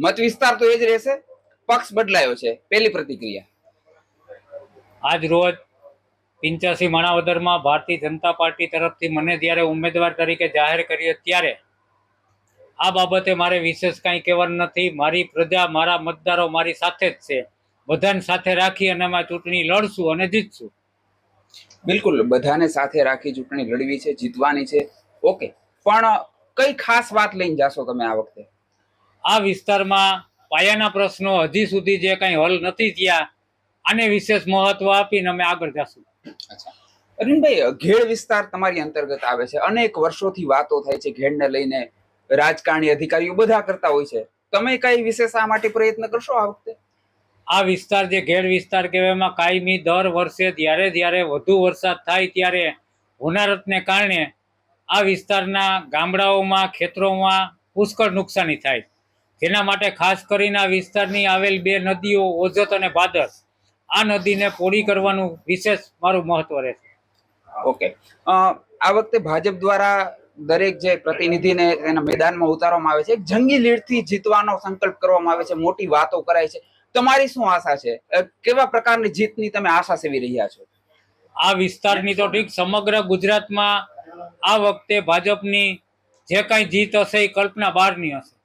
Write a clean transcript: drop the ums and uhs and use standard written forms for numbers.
મત વિસ્તાર તો એ જ રહેશે, પક્ષ બદલાયો છે, પહેલી પ્રતિક્રિયા. આજ રોજ 85 માણાવદરમાં ભારતીય જનતા પાર્ટી તરફથી મને જ્યારે ઉમેદવાર તરીકે જાહેર કર્યો ત્યારે આ બાબતે મારે વિશેષ કાંઈ કહેવાનું નથી. મારી પ્રજા, મારા મતદારો મારી સાથે જ છે. બધાને સાથે રાખી અને અમે ચૂંટણી લડશું અને જીતશું. બિલકુલ, બધાને સાથે રાખી ચૂંટણી લડવી છે, જીતવાની છે. ઓકે, પણ કઈ ખાસ વાત લઈને જાશો તમે આ વખતે? આ વિસ્તારમાં પાયાના પ્રશ્નો હજી સુધી જે કંઈ હલ નથી થયા, આને વિશેષ મહત્વ આપીને અમે આગળ જશું. અચ્છા, અરવિંદભાઈ, ઘેડ વિસ્તાર તમારી અંતર્ગત આવે છે. અનેક વર્ષોથી વાતો થાય છે ઘેડને લઈને, રાજકારણી અધિકારીઓ બધા કરતા હોય છે. તમે કઈ વિશેષ આ માટે પ્રયત્ન કરશો આ વખતે? આ વિસ્તાર જે ઘેડ વિસ્તાર કહેવાય, એમાં કાયમી દર વર્ષે જ્યારે વધુ વરસાદ થાય ત્યારે હોનારતને કારણે આ વિસ્તારના ગામડાઓમાં, ખેતરોમાં પુષ્કળ નુકસાની થાય. જેના માટે ખાસ કરીને આ વિસ્તારની આવેલ બે નદીઓ ઓજત અને ભાદર, આ નદીને પોળી કરવાનું વિશેષ મારું મહત્વ રહેશે. ઓકે, આ વખતે ભાજપ દ્વારા દરેક જે પ્રતિનિધિને એના મેદાનમાં ઉતારવામાં આવે છે, એક જંગી લીડથી જીતવાનો સંકલ્પ કરવામાં આવે છે, મોટી વાતો કરાય છે. તમારી શું આશા છે? કેવા પ્રકારની જીતની તમે આશા સેવી રહ્યા છો? આ વિસ્તારની તો ઠીક, સમગ્ર ગુજરાતમાં આ વખતે ભાજપની જે કાંઈ જીત હશે એ કલ્પના બહારની હશે.